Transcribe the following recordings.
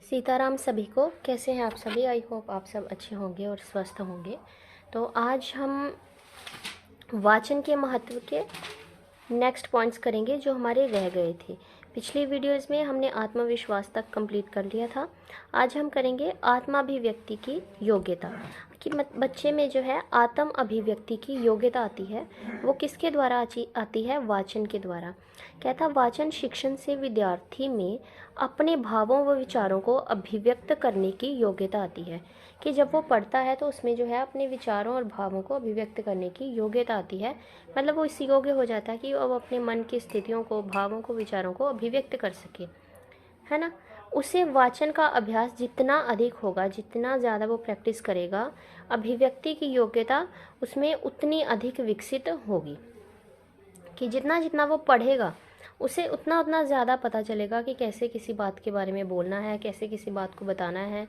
सीताराम सभी को। कैसे हैं आप सभी? आई होप आप सब अच्छे होंगे और स्वस्थ होंगे। तो आज हम वाचन के महत्व के नेक्स्ट पॉइंट्स करेंगे जो हमारे रह गए थे। पिछली वीडियोस में हमने आत्मविश्वास तक कंप्लीट कर लिया था। आज हम करेंगे आत्माभिव्यक्ति की योग्यता कि बच्चे में जो है आत्म अभिव्यक्ति की योग्यता आती है, वो किसके द्वारा आती है? वाचन के द्वारा। कहता वाचन शिक्षण से विद्यार्थी में अपने भावों व विचारों को अभिव्यक्त करने की योग्यता आती है कि जब वो पढ़ता है तो उसमें जो है अपने विचारों और भावों को अभिव्यक्त करने की योग्यता आती है। मतलब वो इस योग्य हो जाता है कि वो अपने मन की स्थितियों को, भावों को, विचारों को अभिव्यक्त कर सके, है ना। उसे वाचन का अभ्यास जितना अधिक होगा, जितना ज़्यादा वो प्रैक्टिस करेगा, अभिव्यक्ति की योग्यता उसमें उतनी अधिक विकसित होगी कि जितना जितना वो पढ़ेगा उसे उतना उतना ज़्यादा पता चलेगा कि कैसे किसी बात के बारे में बोलना है, कैसे किसी बात को बताना है।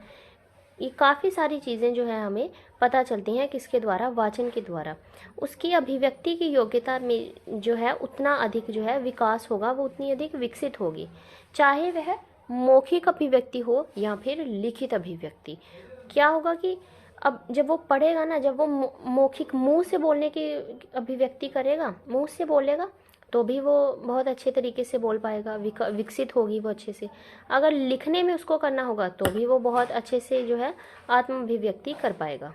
ये काफ़ी सारी चीज़ें जो है हमें पता चलती हैं किसके द्वारा? वाचन के द्वारा। उसकी अभिव्यक्ति की योग्यता में जो है उतना अधिक जो है विकास होगा, वो उतनी अधिक विकसित होगी, चाहे वह मौखिक अभिव्यक्ति हो या फिर लिखित अभिव्यक्ति। क्या होगा कि अब जब वो पढ़ेगा ना, जब वो मौखिक मुंह से बोलने की अभिव्यक्ति करेगा, मुंह से बोलेगा तो भी वो बहुत अच्छे तरीके से बोल पाएगा, विकसित होगी वो अच्छे से। अगर लिखने में उसको करना होगा तो भी वो बहुत अच्छे से जो है आत्म अभिव्यक्ति कर पाएगा।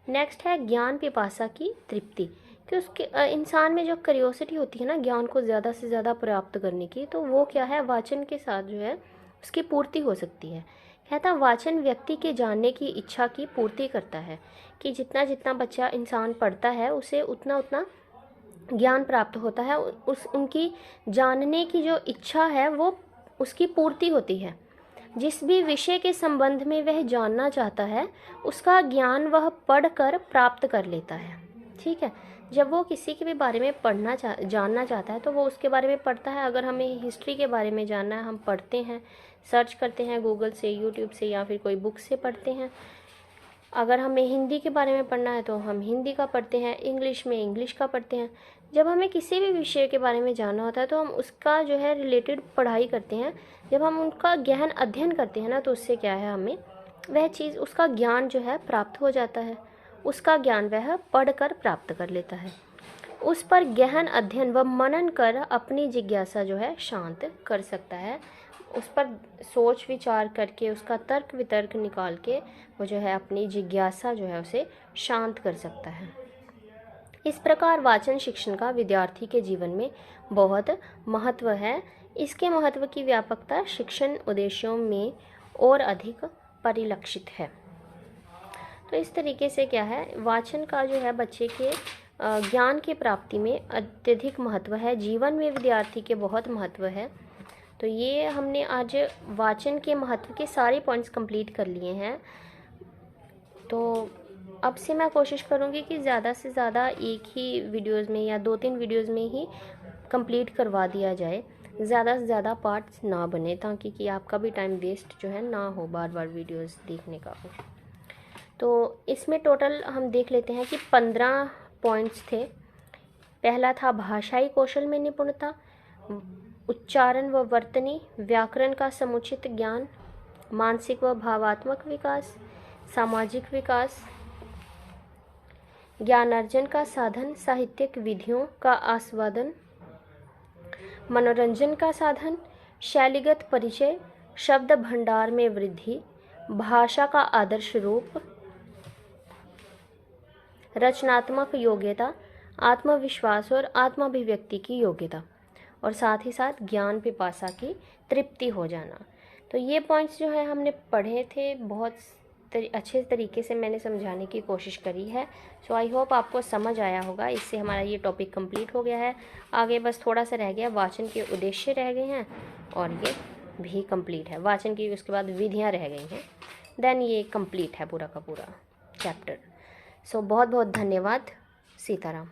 नेक्स्ट है ज्ञान पिपासा की तृप्ति, कि उसके इंसान में जो क्यूरियोसिटी होती है ना ज्ञान को ज़्यादा से ज़्यादा प्राप्त करने की, तो वो क्या है? वाचन के साथ जो है उसकी पूर्ति हो सकती है। कहता वाचन व्यक्ति के जानने की इच्छा की पूर्ति करता है कि जितना जितना बच्चा इंसान पढ़ता है उसे उतना उतना ज्ञान प्राप्त होता है, उनकी जानने की जो इच्छा है वो उसकी पूर्ति होती है। जिस भी विषय के संबंध में वह जानना चाहता है उसका ज्ञान वह पढ़कर प्राप्त कर लेता है। ठीक है, जब वो किसी के भी बारे में जानना चाहता है तो वो उसके बारे में पढ़ता है। अगर हमें हिस्ट्री के बारे में जानना है, हम पढ़ते हैं, सर्च करते हैं गूगल से, यूट्यूब से, या फिर कोई बुक से पढ़ते हैं। अगर हमें हिंदी के बारे में पढ़ना है तो हम हिंदी का पढ़ते हैं, इंग्लिश में इंग्लिश का पढ़ते हैं। जब हमें किसी भी विषय के बारे में जानना होता है तो हम उसका जो है रिलेटेड पढ़ाई करते हैं। जब हम उनका गहन अध्ययन करते हैं ना, तो उससे क्या है, हमें वह चीज़, उसका ज्ञान जो है प्राप्त हो जाता है। उसका ज्ञान वह पढ़कर प्राप्त कर लेता है। उस पर गहन अध्ययन व मनन कर अपनी जिज्ञासा जो है शांत कर सकता है। उस पर सोच विचार करके, उसका तर्क वितर्क निकाल के वो जो है अपनी जिज्ञासा जो है उसे शांत कर सकता है। इस प्रकार वाचन शिक्षण का विद्यार्थी के जीवन में बहुत महत्व है। इसके महत्व की व्यापकता शिक्षण उद्देश्यों में और अधिक परिलक्षित है। तो इस तरीके से क्या है, वाचन का जो है बच्चे के ज्ञान की प्राप्ति में अत्यधिक महत्व है। जीवन में विद्यार्थी के बहुत महत्व है। तो ये हमने आज वाचन के महत्व के सारे पॉइंट्स कंप्लीट कर लिए हैं। तो अब से मैं कोशिश करूँगी कि ज़्यादा से ज़्यादा एक ही वीडियोस में या 2-3 वीडियोस में ही कंप्लीट करवा दिया जाए, ज़्यादा से ज़्यादा पार्ट्स ना बने, ताकि कि आपका भी टाइम वेस्ट जो है ना हो बार बार वीडियोस देखने का हो। तो इसमें टोटल हम देख लेते हैं कि 15 पॉइंट्स थे। पहला था भाषाई कौशल में निपुणता, उच्चारण व वर्तनी, व्याकरण का समुचित ज्ञान, मानसिक व भावात्मक विकास, सामाजिक विकास, ज्ञानार्जन का साधन, साहित्यिक विधियों का आस्वादन, मनोरंजन का साधन, शैलीगत परिचय, शब्द भंडार में वृद्धि, भाषा का आदर्श रूप, रचनात्मक योग्यता, आत्मविश्वास और आत्माभिव्यक्ति की योग्यता, और साथ ही साथ ज्ञान पिपासा की तृप्ति हो जाना। तो ये पॉइंट्स जो है हमने पढ़े थे, बहुत अच्छे तरीके से मैंने समझाने की कोशिश करी है। सो आई होप आपको समझ आया होगा। इससे हमारा ये टॉपिक कंप्लीट हो गया है। आगे बस थोड़ा सा रह गया, वाचन के उद्देश्य रह गए हैं और ये भी कंप्लीट है। वाचन की उसके बाद विधियाँ रह गई हैं, देन ये कंप्लीट है पूरा का पूरा चैप्टर। सो बहुत बहुत धन्यवाद। सीताराम।